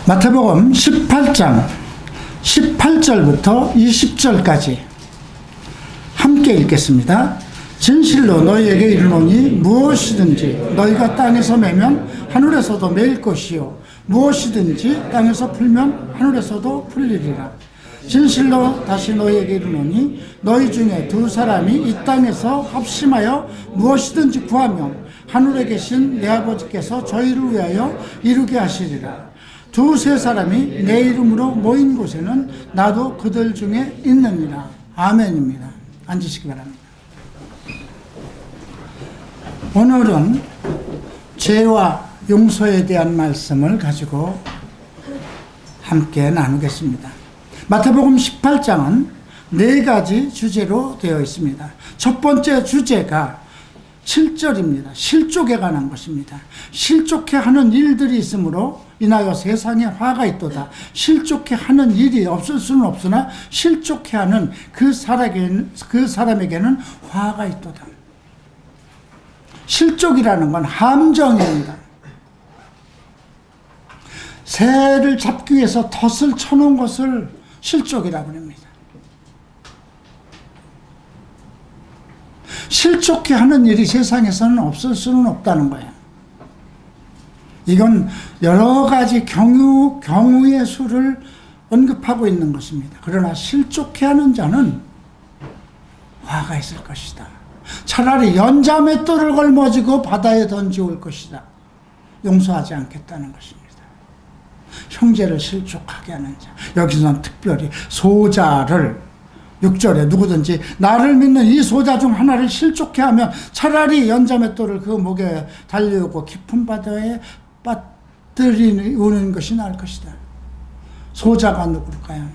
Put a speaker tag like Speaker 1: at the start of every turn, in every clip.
Speaker 1: 마태복음 18장 18절부터 20절까지 함께 읽겠습니다. 진실로 너희에게 이르노니 무엇이든지 너희가 땅에서 매면 하늘에서도 매일 것이요 무엇이든지 땅에서 풀면 하늘에서도 풀리리라. 진실로 다시 너희에게 이르노니 너희 중에 두 사람이 이 땅에서 합심하여 무엇이든지 구하면 하늘에 계신 내 아버지께서 저희를 위하여 이루게 하시리라. 두세 사람이 내 이름으로 모인 곳에는 나도 그들 중에 있느니라. 아멘입니다. 앉으시기 바랍니다. 오늘은 죄와 용서에 대한 말씀을 가지고 함께 나누겠습니다. 마태복음 18장은 네 가지 주제로 되어 있습니다. 첫 번째 주제가 7절입니다. 실족에 관한 것입니다. 실족해 하는 일들이 있으므로 인하여 세상에 화가 있도다. 실족해 하는 일이 없을 수는 없으나 실족해 하는 그 사람에게는 화가 있도다. 실족이라는 건 함정입니다. 새를 잡기 위해서 덫을 쳐놓은 것을 실족이라고 합니다. 실족해 하는 일이 세상에서는 없을 수는 없다는 거예요. 이건 여러 가지 경우의 수를 언급하고 있는 것입니다. 그러나 실족해 하는 자는 화가 있을 것이다. 차라리 연자맷돌을 걸머지고 바다에 던지올 것이다. 용서하지 않겠다는 것입니다. 형제를 실족하게 하는 자. 여기서는 특별히 소자를 6절에 누구든지 나를 믿는 이 소자 중 하나를 실족해 하면 차라리 연자맷돌을 그 목에 달려오고 깊은 바다에 빠뜨리는 것이 나을 것이다. 소자가 누굴까요?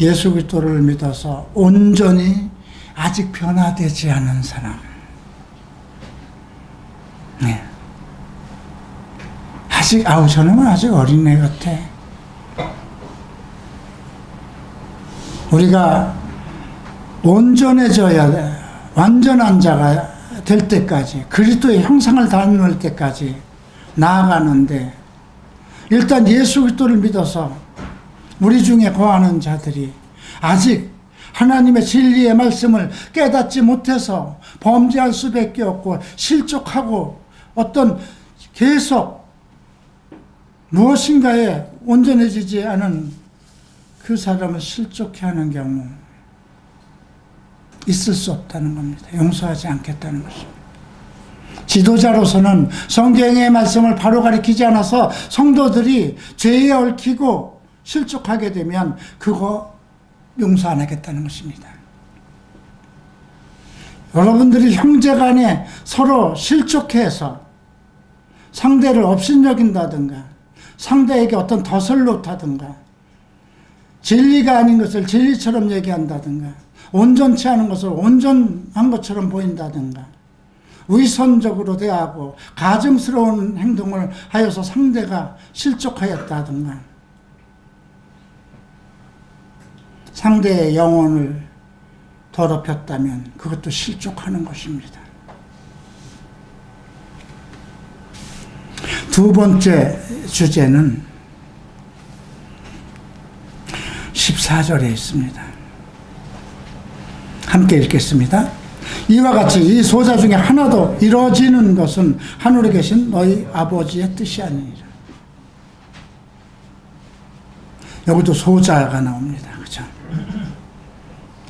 Speaker 1: 예수 그리스도를 믿어서 온전히 아직 변화되지 않은 사람. 네. 저놈은 아직 어린애 같아. 우리가 온전해져야 돼. 완전한 자가 될 때까지, 그리스도의 형상을 닮을 때까지 나아가는데, 일단 예수 그리스도를 믿어서 우리 중에 거하는 자들이 아직 하나님의 진리의 말씀을 깨닫지 못해서 범죄할 수밖에 없고 실족하고 어떤 계속 무엇인가에 온전해지지 않은 그 사람을 실족해 하는 경우 있을 수 없다는 겁니다. 용서하지 않겠다는 것입니다. 지도자로서는 성경의 말씀을 바로 가리키지 않아서 성도들이 죄에 얽히고 실족하게 되면 그거 용서 안 하겠다는 것입니다. 여러분들이 형제간에 서로 실족해서 상대를 업신여긴다든가 상대에게 어떤 덫을 놓다든가 진리가 아닌 것을 진리처럼 얘기한다든가 온전치 않은 것을 온전한 것처럼 보인다든가 위선적으로 대하고 가증스러운 행동을 하여서 상대가 실족하였다든가 상대의 영혼을 더럽혔다면 그것도 실족하는 것입니다. 두 번째 주제는 14절에 있습니다. 함께 읽겠습니다. 이와 같이 이 소자 중에 하나도 이루어지는 것은 하늘에 계신 너희 아버지의 뜻이 아니니라. 여기도 소자가 나옵니다. 그죠?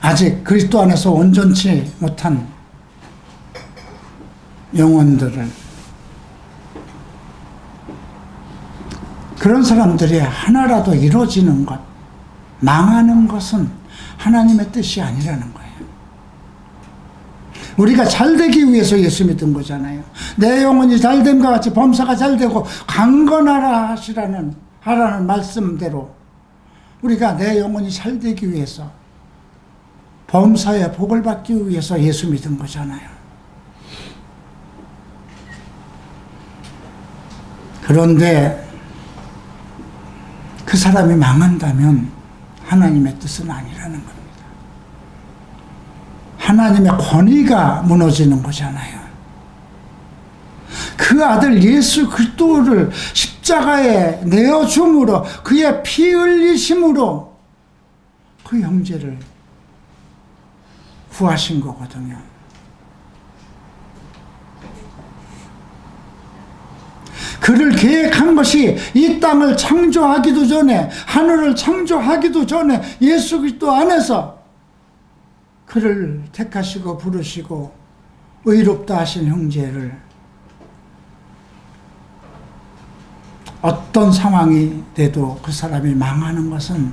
Speaker 1: 아직 그리스도 안에서 온전치 못한 영혼들을, 그런 사람들이 하나라도 이루어지는 것, 망하는 것은 하나님의 뜻이 아니라는 거예요. 우리가 잘되기 위해서 예수 믿은 거잖아요. 내 영혼이 잘됨과 같이 범사가 잘되고 강건하라 하라는 말씀대로 우리가 내 영혼이 잘되기 위해서 범사의 복을 받기 위해서 예수 믿은 거잖아요. 그런데 그 사람이 망한다면 하나님의 뜻은 아니라는 겁니다. 하나님의 권위가 무너지는 거잖아요. 그 아들 예수 그리스도를 십자가에 내어줌으로 그의 피 흘리심으로 그 형제를 구하신 거거든요. 그를 계획한 것이 이 땅을 창조하기도 전에, 하늘을 창조하기도 전에 예수 그리스도 안에서 그를 택하시고 부르시고 의롭다 하신 형제를 어떤 상황이 돼도 그 사람이 망하는 것은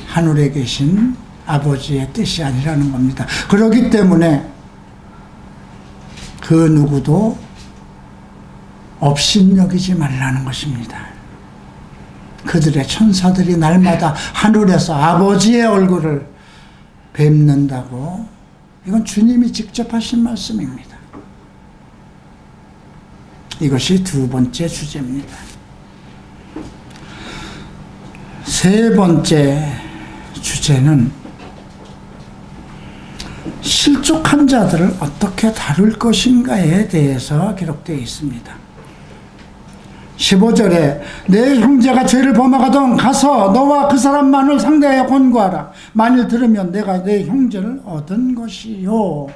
Speaker 1: 하늘에 계신 아버지의 뜻이 아니라는 겁니다. 그렇기 때문에 그 누구도 업신여기지 말라는 것입니다. 그들의 천사들이 날마다 하늘에서 아버지의 얼굴을 뵙는다고, 이건 주님이 직접 하신 말씀입니다. 이것이 두 번째 주제입니다. 세 번째 주제는 실족한 자들을 어떻게 다룰 것인가에 대해서 기록되어 있습니다. 15절에 내 형제가 죄를 범하거든 가서 너와 그 사람만을 상대하여 권고하라. 만일 들으면 내가 내 형제를 얻은 것이요.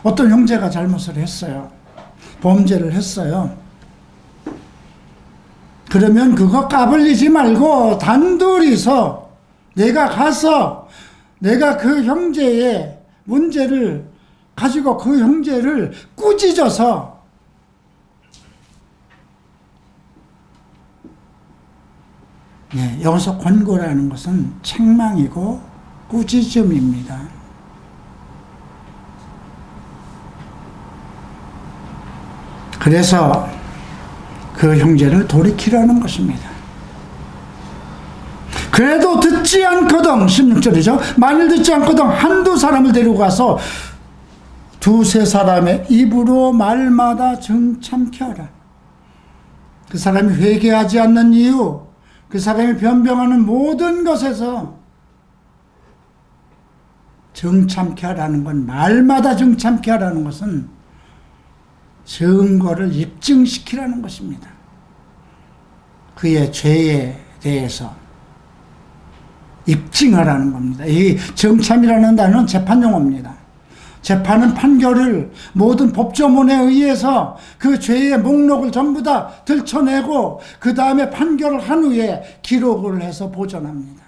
Speaker 1: 어떤 형제가 잘못을 했어요. 범죄를 했어요. 그러면 그거 까불리지 말고 단둘이서 내가 가서 내가 그 형제의 문제를 가지고 그 형제를 꾸짖어서, 여기서 권고라는 것은 책망이고 꾸짖음입니다. 그래서 그 형제를 돌이키라는 것입니다. 그래도 듣지 않거든, 16절이죠. 만일 듣지 않거든 한두 사람을 데리고 가서 두세 사람의 입으로 말마다 정참케 하라. 그 사람이 회개하지 않는 이유, 그 사람이 변병하는 모든 것에서 정참케 하라는 건, 말마다 정참케 하라는 것은 증거를 입증시키라는 것입니다. 그의 죄에 대해서 입증하라는 겁니다. 이 정참이라는 단어는 재판 용어입니다. 재판은 판결을 모든 법조문에 의해서 그 죄의 목록을 전부 다 들춰내고 그 다음에 판결을 한 후에 기록을 해서 보존합니다.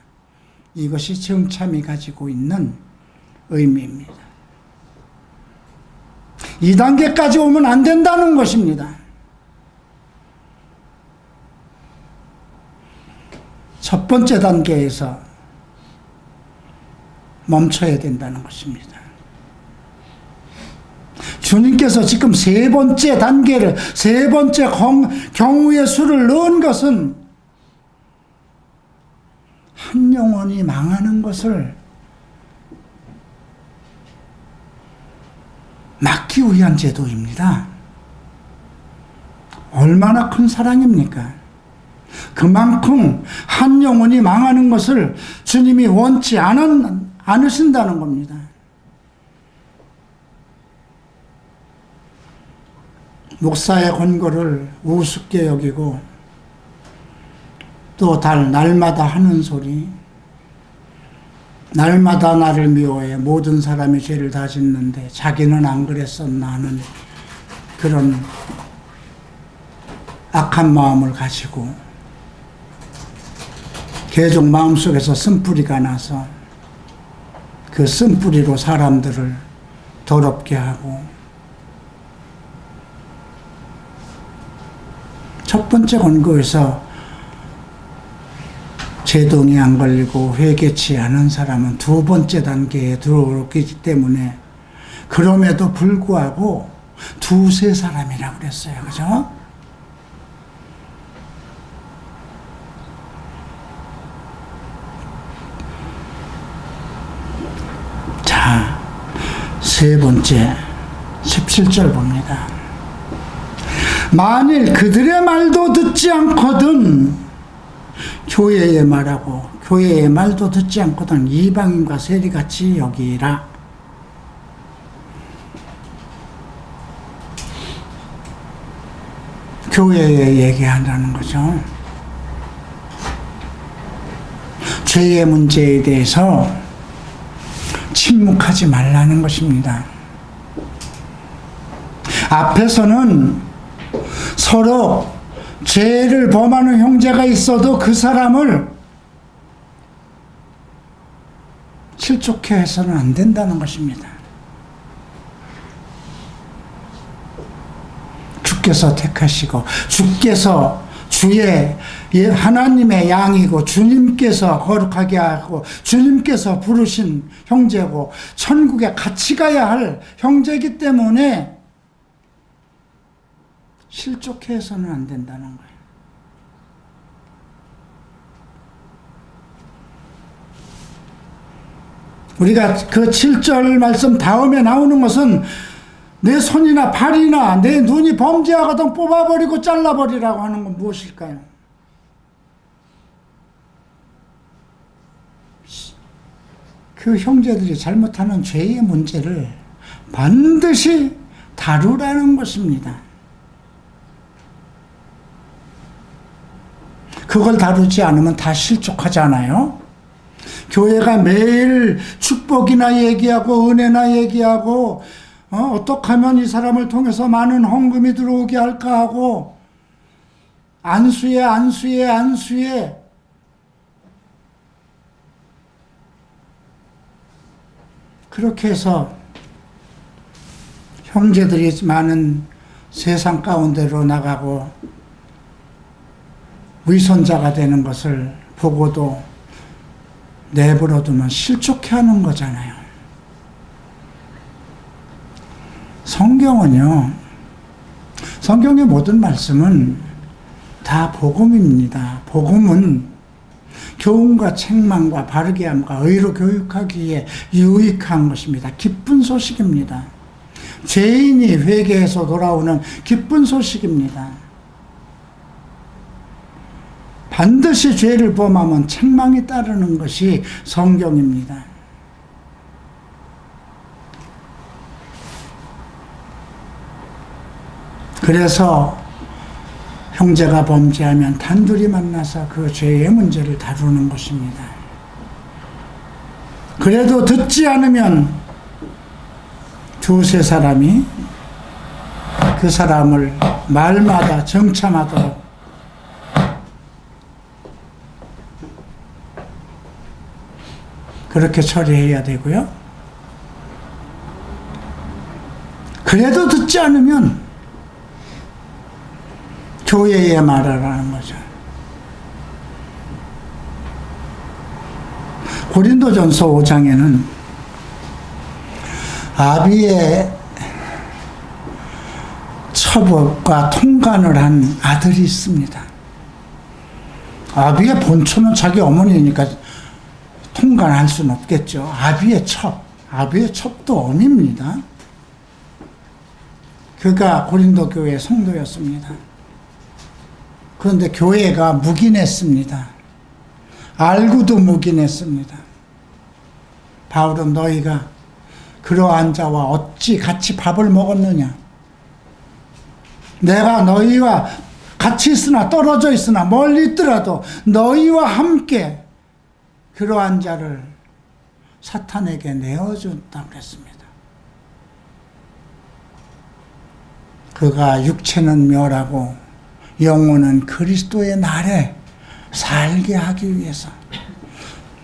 Speaker 1: 이것이 정참이 가지고 있는 의미입니다. 2단계까지 오면 안 된다는 것입니다. 첫 번째 단계에서 멈춰야 된다는 것입니다. 주님께서 지금 세 번째 단계를, 세 번째 경우의 수를 넣은 것은 한 영혼이 망하는 것을 막기 위한 제도입니다. 얼마나 큰 사랑입니까? 그만큼 한 영혼이 망하는 것을 주님이 원치 않으신다는 겁니다. 목사의 권고를 우습게 여기고 또 날마다 하는 소리, 날마다 나를 미워해 모든 사람이 죄를 다 짓는데 자기는 안 그랬었나 하는 그런 악한 마음을 가지고 계속 마음속에서 쓴뿌리가 나서 그 쓴뿌리로 사람들을 더럽게 하고, 첫 번째 권고에서 제동이 안 걸리고 회개치 않은 사람은 두 번째 단계에 들어오기 때문에, 그럼에도 불구하고 두세 사람이라고 그랬어요. 그죠? 자, 세 번째 17절 봅니다. 만일 그들의 말도 듣지 않거든 교회의 말하고 교회의 말도 듣지 않거든 이방인과 세리같이 여기라. 교회에 얘기한다는 거죠. 죄의 문제에 대해서 침묵하지 말라는 것입니다. 앞에서는 서로 죄를 범하는 형제가 있어도 그 사람을 실족해 해서는 안 된다는 것입니다. 주께서 택하시고 주께서 주의 하나님의 양이고 주님께서 거룩하게 하고 주님께서 부르신 형제고 천국에 같이 가야 할 형제이기 때문에 실족해 해서는 안 된다는 거예요. 우리가 그 7절 말씀 다음에 나오는 것은 내 손이나 발이나 내 눈이 범죄하거든 뽑아버리고 잘라버리라고 하는 건 무엇일까요? 그 형제들이 잘못하는 죄의 문제를 반드시 다루라는 것입니다. 그걸 다루지 않으면 다 실족하잖아요. 교회가 매일 축복이나 얘기하고 은혜나 얘기하고 어떻게 하면 이 사람을 통해서 많은 헌금이 들어오게 할까 하고 안수에 그렇게 해서 형제들이 많은 세상 가운데로 나가고 위선자가 되는 것을 보고도 내버려두면 실족해하는 거잖아요. 성경의 모든 말씀은 다 복음입니다. 복음은 교훈과 책망과 바르게 함과 의로 교육하기에 유익한 것입니다. 기쁜 소식입니다. 죄인이 회개해서 돌아오는 기쁜 소식입니다. 반드시 죄를 범하면 책망이 따르는 것이 성경입니다. 그래서 형제가 범죄하면 단둘이 만나서 그 죄의 문제를 다루는 것입니다. 그래도 듣지 않으면 두세 사람이 그 사람을 말마다 정참하도록 그렇게 처리해야 되고요. 그래도 듣지 않으면 교회에 말하라는 거죠. 고린도전서 5장에는 아비의 첩업과 통간을 한 아들이 있습니다. 아비의 본초는 자기 어머니니까 통간할 수는 없겠죠. 아비의 첩도 엄입니다. 그가 고린도 교회 성도였습니다. 그런데 교회가 묵인했습니다. 알고도 묵인했습니다. 바울은 너희가 그러한 자와 어찌 같이 밥을 먹었느냐? 내가 너희와 같이 있으나 떨어져 있으나 멀리 있더라도 너희와 함께 그러한 자를 사탄에게 내어준다고 그랬습니다. 그가 육체는 멸하고 영혼은 그리스도의 날에 살게 하기 위해서.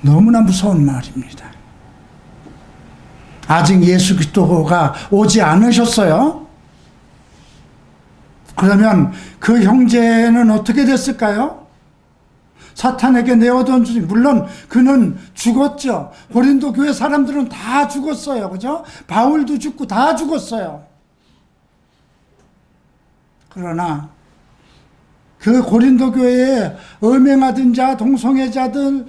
Speaker 1: 너무나 무서운 말입니다. 아직 예수 그리스도가 오지 않으셨어요. 그러면 그 형제는 어떻게 됐을까요? 사탄에게 내어둔 주지. 물론 그는 죽었죠. 고린도 교회 사람들은 다 죽었어요. 그죠? 바울도 죽고 다 죽었어요. 그러나 그 고린도 교회에 음행하던 자, 동성애자들,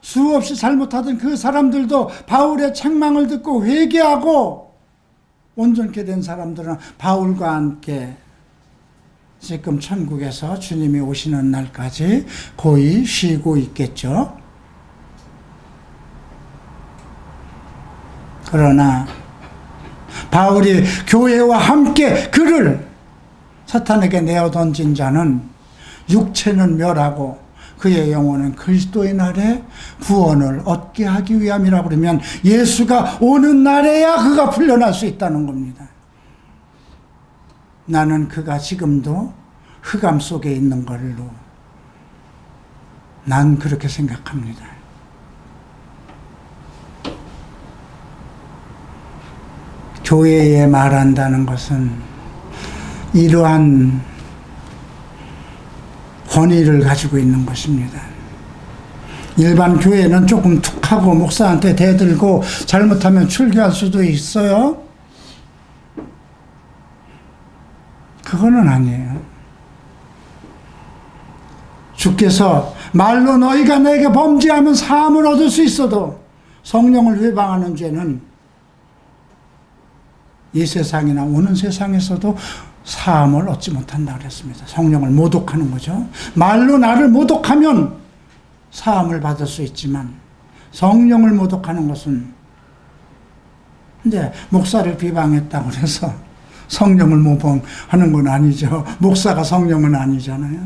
Speaker 1: 수없이 잘못하던 그 사람들도 바울의 책망을 듣고 회개하고 온전케 된 사람들은 바울과 함께 지금 천국에서 주님이 오시는 날까지 고이 쉬고 있겠죠. 그러나 바울이 교회와 함께 그를 사탄에게 내어 던진 자는 육체는 멸하고 그의 영혼은 그리스도의 날에 구원을 얻게 하기 위함이라 그러면 예수가 오는 날에야 그가 풀려날 수 있다는 겁니다. 나는 그가 지금도 흑암 속에 있는 걸로 난 그렇게 생각합니다. 교회에 말한다는 것은 이러한 권위를 가지고 있는 것입니다. 일반 교회는 조금 툭하고 목사한테 대들고 잘못하면 출교할 수도 있어요. 그거는 아니에요. 주께서 말로 너희가 내게 범죄하면 사함을 얻을 수 있어도 성령을 회방하는 죄는 이 세상이나 오는 세상에서도 사함을 얻지 못한다 그랬습니다. 성령을 모독하는 거죠. 말로 나를 모독하면 사함을 받을 수 있지만 성령을 모독하는 것은 이제 목사를 비방했다고 해서 성령을 모방하는 건 아니죠. 목사가 성령은 아니잖아요.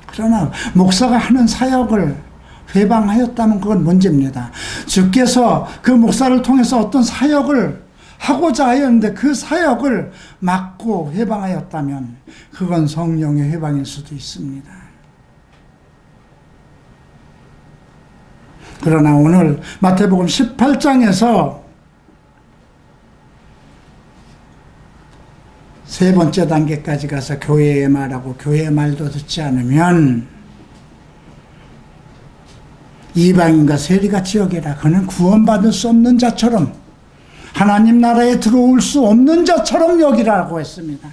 Speaker 1: 그러나 목사가 하는 사역을 회방하였다면 그건 문제입니다. 주께서 그 목사를 통해서 어떤 사역을 하고자 하였는데 그 사역을 막고 회방하였다면 그건 성령의 회방일 수도 있습니다. 그러나 오늘 마태복음 18장에서 세 번째 단계까지 가서 교회의 말하고 교회의 말도 듣지 않으면 이방인과 세리같이 여기라. 그는 구원받을 수 없는 자처럼 하나님 나라에 들어올 수 없는 자처럼 여기라고 했습니다.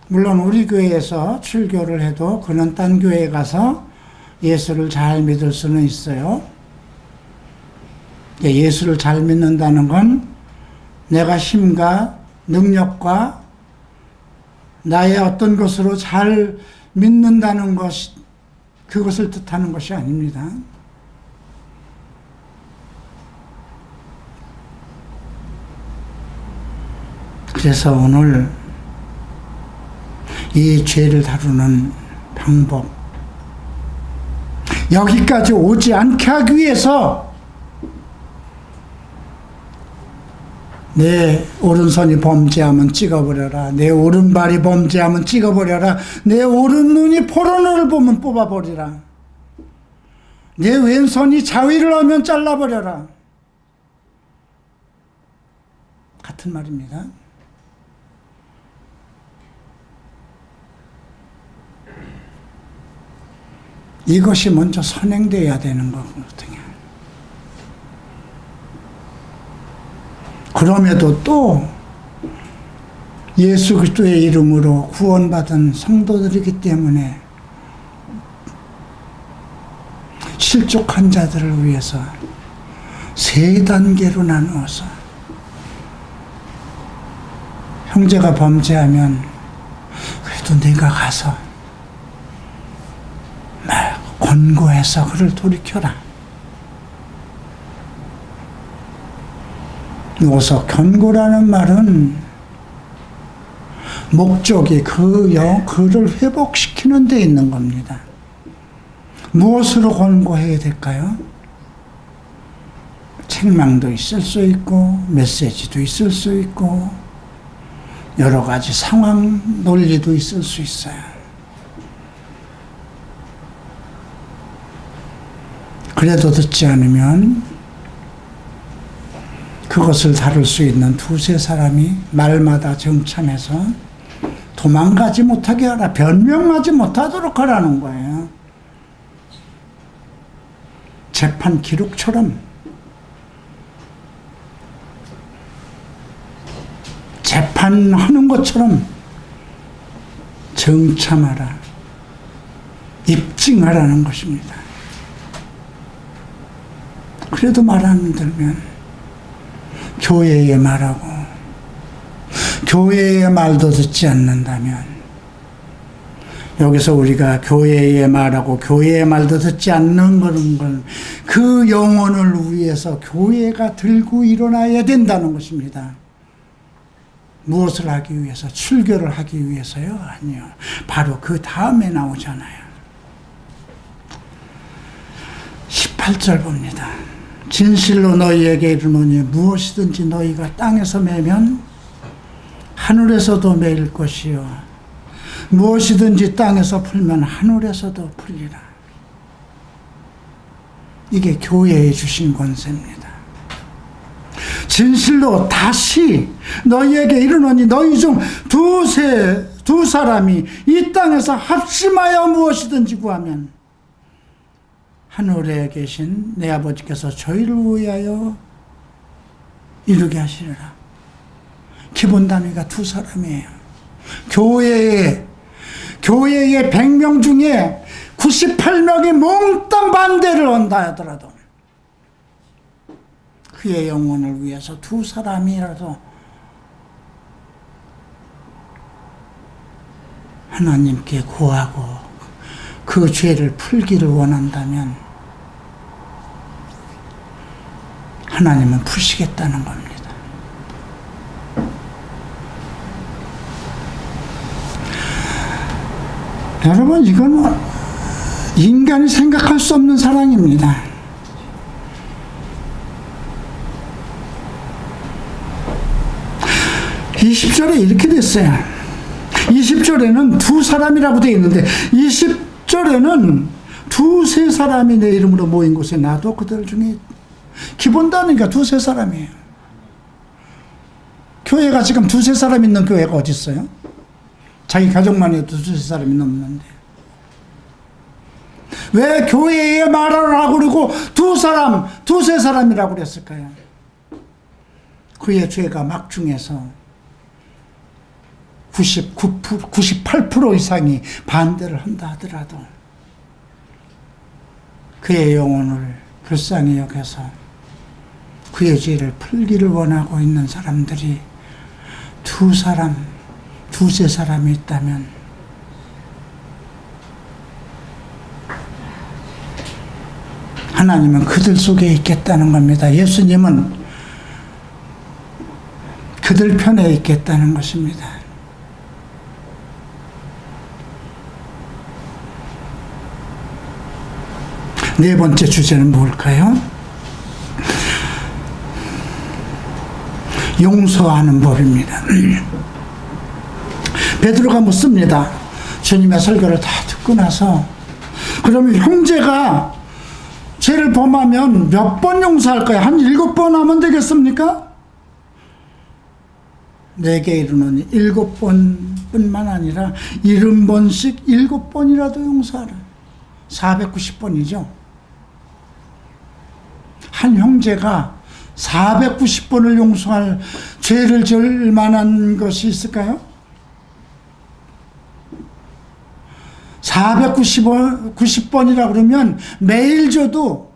Speaker 1: 물론 우리 교회에서 출교를 해도 그는 딴 교회에 가서 예수를 잘 믿을 수는 있어요. 예수를 잘 믿는다는 건 내가 힘과 능력과 나의 어떤 것으로 잘 믿는다는 것, 그것을 뜻하는 것이 아닙니다. 그래서 오늘 이 죄를 다루는 방법, 여기까지 오지 않게 하기 위해서 내 오른손이 범죄하면 찍어버려라. 내 오른발이 범죄하면 찍어버려라. 내 오른눈이 포로노를 보면 뽑아버리라. 내 왼손이 자위를 하면 잘라버려라. 같은 말입니다. 이것이 먼저 선행되어야 되는 거거든요. 그럼에도 또 예수 그리스도의 이름으로 구원받은 성도들이기 때문에 실족한 자들을 위해서 세 단계로 나누어서 형제가 범죄하면 그래도 네가 가서 권고해서 그를 돌이켜라. 여기서 권고라는 말은 목적이 그를 회복시키는 데 있는 겁니다. 무엇으로 권고해야 될까요? 책망도 있을 수 있고 메시지도 있을 수 있고 여러 가지 상황 논리도 있을 수 있어요. 그래도 듣지 않으면 그것을 다룰 수 있는 두세 사람이 말마다 정참해서 도망가지 못하게 하라, 변명하지 못하도록 하라는 거예요. 재판 기록처럼 재판하는 것처럼 정참하라, 입증하라는 것입니다. 그래도 말 안 들면 교회의 말하고 교회의 말도 듣지 않는다면, 여기서 우리가 교회의 말하고 교회의 말도 듣지 않는 건 그 영혼을 위해서 교회가 들고 일어나야 된다는 것입니다. 무엇을 하기 위해서? 출교를 하기 위해서요? 아니요. 바로 그 다음에 나오잖아요. 18절 봅니다. 진실로 너희에게 이르노니 무엇이든지 너희가 땅에서 매면 하늘에서도 매일 것이요 무엇이든지 땅에서 풀면 하늘에서도 풀리라. 이게 교회에 주신 권세입니다. 진실로 다시 너희에게 이르노니 너희 중 두 사람이 이 땅에서 합심하여 무엇이든지 구하면 하늘에 계신 내 아버지께서 저희를 위하여 이루게 하시리라. 기본 단위가 두 사람이에요. 교회에 100명 중에 98명이 몽땅 반대를 한다 하더라도 그의 영혼을 위해서 두 사람이라도 하나님께 구하고 그 죄를 풀기를 원한다면 하나님은 푸시겠다는 겁니다. 여러분, 이건 인간이 생각할 수 없는 사랑입니다. 이 20절에 이렇게 됐어요. 20절에는 두 사람이라고 되어 있는데 20절에는 두세 사람이 내 이름으로 모인 곳에 나도 그들 중에 기본 단위가 두세 사람이에요. 교회가 지금 두세 사람 있는 교회가 어디 있어요? 자기 가족만 해도 두세 사람이 넘는데 왜 교회에 말을 하고 그러고 두세 사람이라고 그랬을까요? 그의 죄가 막중해서 98% 이상이 반대를 한다 하더라도 그의 영혼을 불쌍히 여겨서 그의 죄를 풀기를 원하고 있는 사람들이 두세 사람이 있다면 하나님은 그들 속에 있겠다는 겁니다. 예수님은 그들 편에 있겠다는 것입니다. 네 번째 주제는 뭘까요? 용서하는 법입니다. 베드로가 묻습니다. 주님의 설교를 다 듣고 나서 그러면 형제가 죄를 범하면 몇 번 용서할까요? 한 7번 하면 되겠습니까? 내게 이르노니 7번뿐만 아니라 70번씩 7번이라도 용서하라. 490번이죠. 한 형제가 490번을 용서할 죄를 질 만한 것이 있을까요? 490번이라 그러면 매일 줘도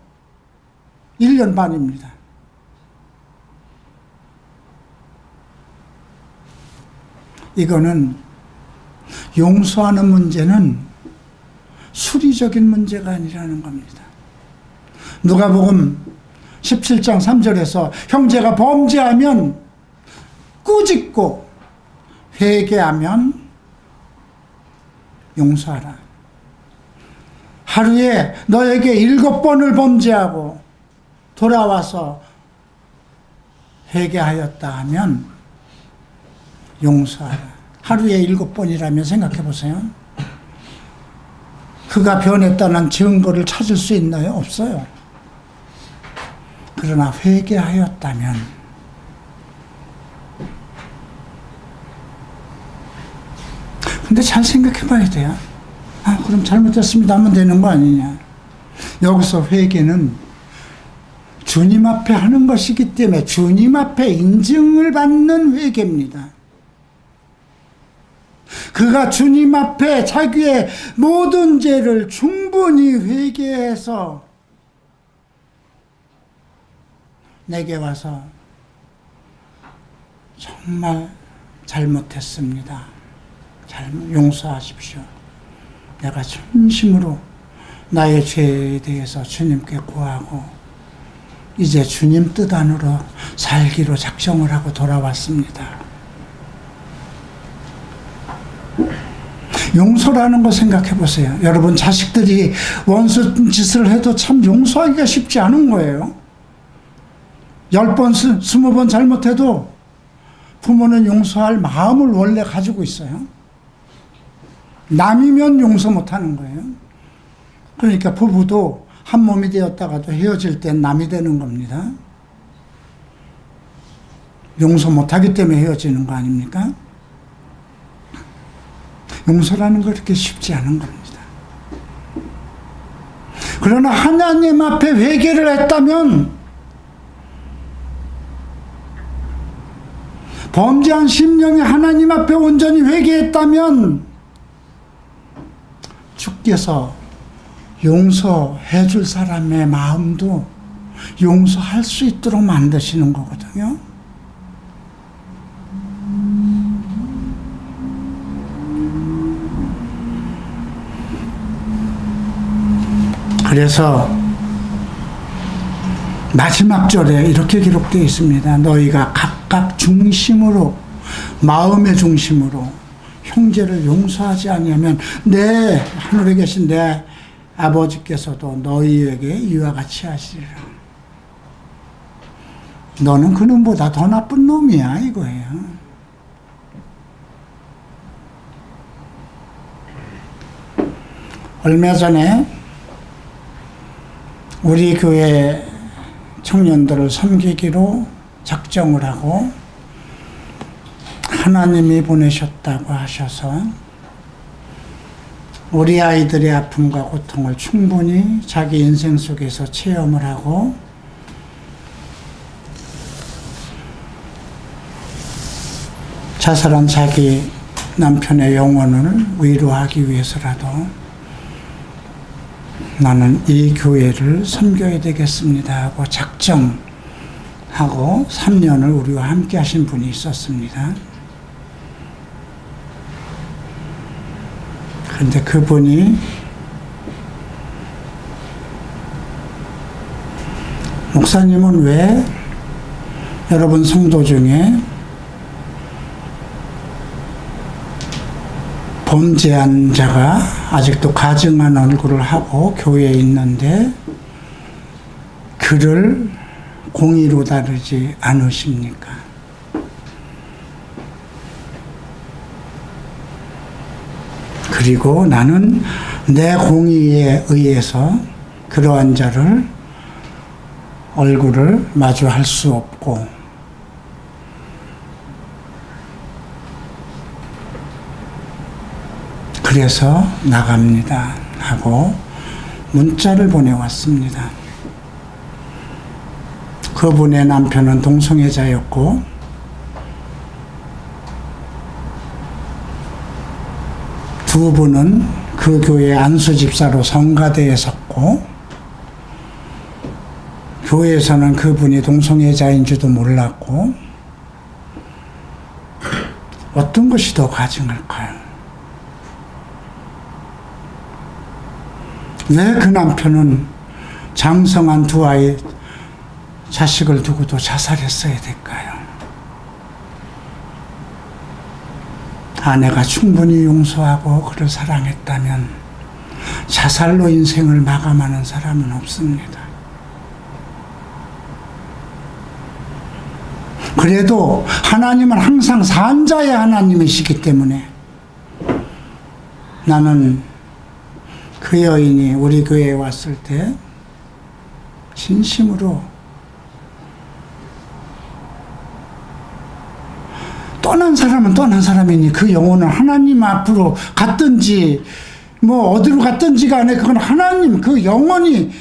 Speaker 1: 1년 반입니다. 이거는 용서하는 문제는 수리적인 문제가 아니라는 겁니다. 누가복음 17장 3절에서 형제가 범죄하면 꾸짖고 회개하면 용서하라. 하루에 너에게 7번을 범죄하고 돌아와서 회개하였다 하면 용서하라. 하루에 7번이라면 생각해 보세요. 그가 변했다는 증거를 찾을 수 있나요? 없어요. 그러나 회개하였다면 근데 잘 생각해 봐야 돼요. 그럼 잘못했습니다 하면 되는 거 아니냐. 여기서 회개는 주님 앞에 하는 것이기 때문에 주님 앞에 인증을 받는 회개입니다. 그가 주님 앞에 자기의 모든 죄를 충분히 회개해서 내게 와서 정말 잘못했습니다. 용서하십시오. 내가 진심으로 나의 죄에 대해서 주님께 구하고 이제 주님 뜻 안으로 살기로 작정을 하고 돌아왔습니다. 용서라는 거 생각해 보세요. 여러분, 자식들이 원수 짓을 해도 참 용서하기가 쉽지 않은 거예요. 10번, 20번 잘못해도 부모는 용서할 마음을 원래 가지고 있어요. 남이면 용서 못하는 거예요. 그러니까 부부도 한 몸이 되었다가도 헤어질 땐 남이 되는 겁니다. 용서 못하기 때문에 헤어지는 거 아닙니까? 용서라는 거 그렇게 쉽지 않은 겁니다. 그러나 하나님 앞에 회개를 했다면, 범죄한 심령이 하나님 앞에 온전히 회개했다면 주께서 용서해 줄 사람의 마음도 용서할 수 있도록 만드시는 거거든요. 그래서 마지막 절에 이렇게 기록되어 있습니다. 너희가 각각 중심으로, 마음의 중심으로 형제를 용서하지 아니하면 내 하늘에 계신 내 아버지께서도 너희에게 이와 같이 하시리라. 너는 그놈보다 더 나쁜 놈이야, 이거예요. 얼마 전에 우리 교회 청년들을 섬기기로 작정을 하고 하나님이 보내셨다고 하셔서 우리 아이들의 아픔과 고통을 충분히 자기 인생 속에서 체험을 하고 자살한 자기 남편의 영혼을 위로하기 위해서라도 나는 이 교회를 섬겨야 되겠습니다 하고 작정하고 3년을 우리와 함께 하신 분이 있었습니다. 그런데 그분이 목사님은 왜 여러분 성도 중에 범죄한 자가 아직도 가증한 얼굴을 하고 교회에 있는데 그를 공의로 다루지 않으십니까? 그리고 나는 내 공의에 의해서 그러한 자를 얼굴을 마주할 수 없고 그래서 나갑니다 하고 문자를 보내왔습니다. 그분의 남편은 동성애자였고 두 분은 그 교회 안수집사로 성가대에 섰고 교회에서는 그분이 동성애자인지도 몰랐고 어떤 것이 더 가증할까요? 왜 그 남편은 장성한 두 아이 자식을 두고도 자살했어야 될까요? 아내가 충분히 용서하고 그를 사랑했다면 자살로 인생을 마감하는 사람은 없습니다. 그래도 하나님은 항상 산자의 하나님이시기 때문에 나는 그 여인이 우리 교회에 왔을 때 진심으로 떠난 사람은 떠난 사람이니 그 영혼은 하나님 앞으로 갔든지 뭐 어디로 갔든지 간에 그건 하나님, 그 영혼이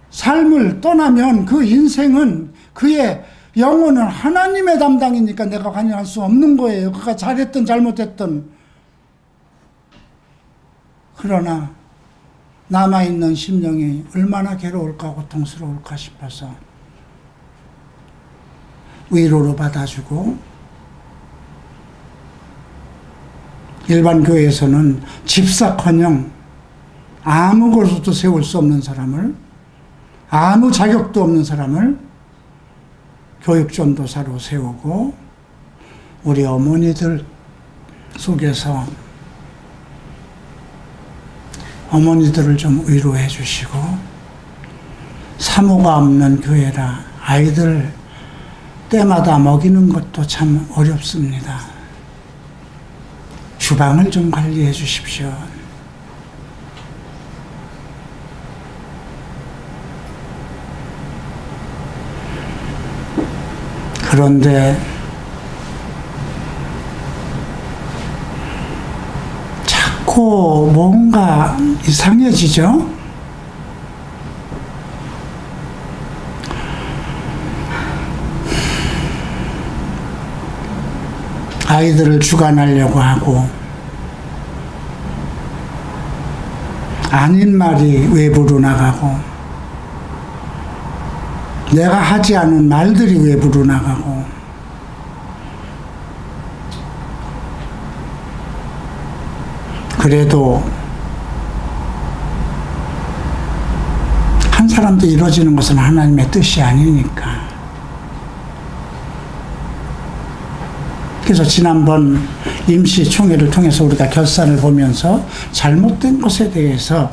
Speaker 1: 삶을 떠나면 그 인생은 그의 영혼은 하나님의 담당이니까 내가 관여할 수 없는 거예요. 그가 잘했든 잘못했든. 그러나 남아있는 심령이 얼마나 괴로울까 고통스러울까 싶어서 위로로 받아주고 일반 교회에서는 집사커녕 아무 곳에도 세울 수 없는 사람을 아무 자격도 없는 사람을 교육전도사로 세우고 우리 어머니들 속에서 어머니들을 좀 위로해 주시고, 사모가 없는 교회라 아이들 때마다 먹이는 것도 참 어렵습니다. 주방을 좀 관리해 주십시오. 그런데 자꾸 뭔가 이상해지죠? 아이들을 주관하려고 하고, 아닌 말이 외부로 나가고, 내가 하지 않은 말들이 외부로 나가고, 그래도 한 사람도 이루어지는 것은 하나님의 뜻이 아니니까. 그래서 지난번 임시총회를 통해서 우리가 결산을 보면서 잘못된 것에 대해서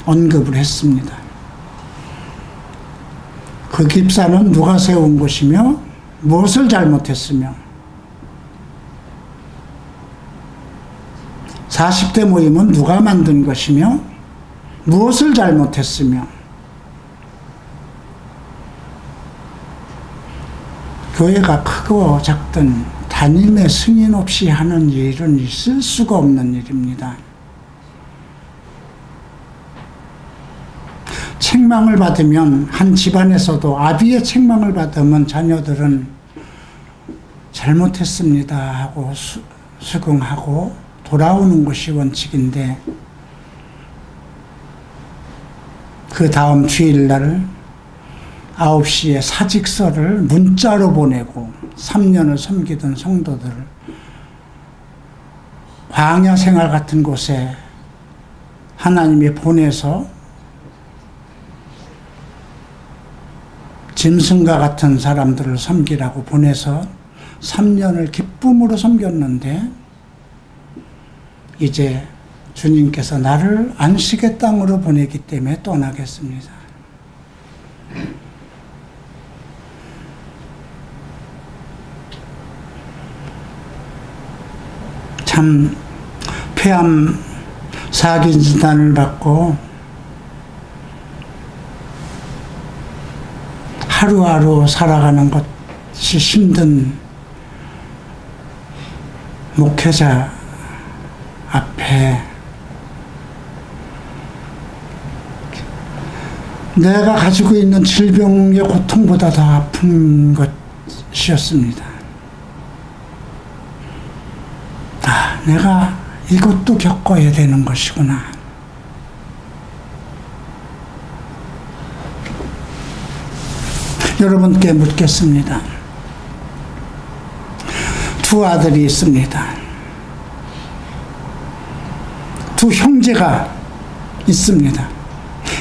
Speaker 1: 언급을 했습니다. 그 집사는 누가 세운 것이며 무엇을 잘못했으며, 40대 모임은 누가 만든 것이며 무엇을 잘못했으며, 교회가 크고 작든 담임의 승인 없이 하는 일은 있을 수가 없는 일입니다. 책망을 받으면, 한 집안에서도 아비의 책망을 받으면 자녀들은 잘못했습니다 하고 수긍하고 돌아오는 것이 원칙인데, 그 다음 주일날 9시에 사직서를 문자로 보내고 3년을 섬기던 성도들을 광야 생활 같은 곳에 하나님이 보내서 짐승과 같은 사람들을 섬기라고 보내서 3년을 기쁨으로 섬겼는데, 이제 주님께서 나를 안식의 땅으로 보내기 때문에 떠나겠습니다. 참 폐암 사기 진단을 받고 하루하루 살아가는 것이 힘든 목회자 앞에 내가 가지고 있는 질병의 고통보다 더 아픈 것이었습니다. 내가 이것도 겪어야 되는 것이구나. 여러분께 묻겠습니다. 두 아들이 있습니다. 두 형제가 있습니다.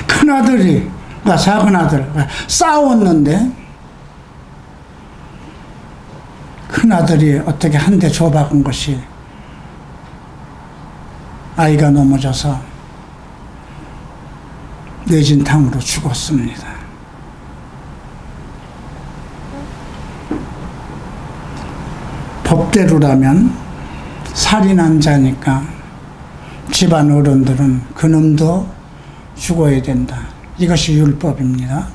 Speaker 1: 큰 아들과 작은 아들과 싸웠는데, 큰 아들이 어떻게 한 대 줘박은 것이 아이가 넘어져서 뇌진탕으로 죽었습니다. 법대로라면 살인한 자니까 집안 어른들은 그놈도 죽어야 된다. 이것이 율법입니다.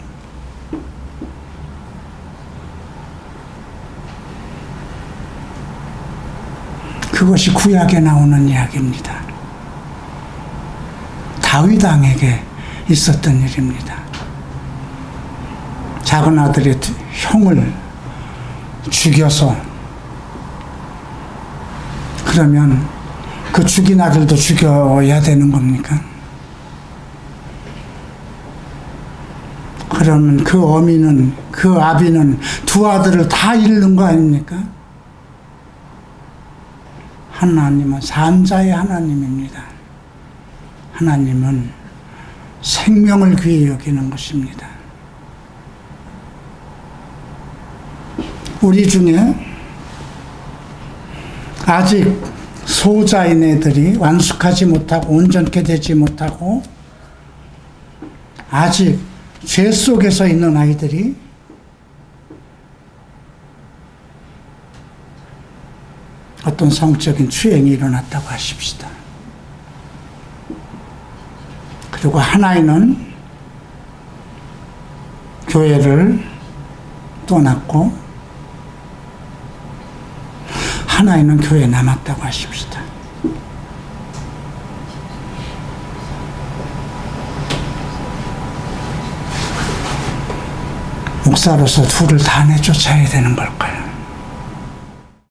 Speaker 1: 그것이 구약에 나오는 이야기입니다. 다윗 왕에게 있었던 일입니다. 작은 아들이 형을 죽여서, 그러면 그 죽인 아들도 죽여야 되는 겁니까? 그러면 그 어미는, 그 아비는 두 아들을 다 잃는 거 아닙니까? 하나님은 산자의 하나님입니다. 하나님은 생명을 귀히 여기는 것입니다. 우리 중에 아직 소자인 애들이 완숙하지 못하고 온전케 되지 못하고 아직 죄 속에서 있는 아이들이 어떤 성적인 추행이 일어났다고 하십시다. 그리고 한 아이는 교회를 떠났고 한 아이는 교회에 남았다고 하십시다. 목사로서 둘을 다 내쫓아야 되는 걸까요?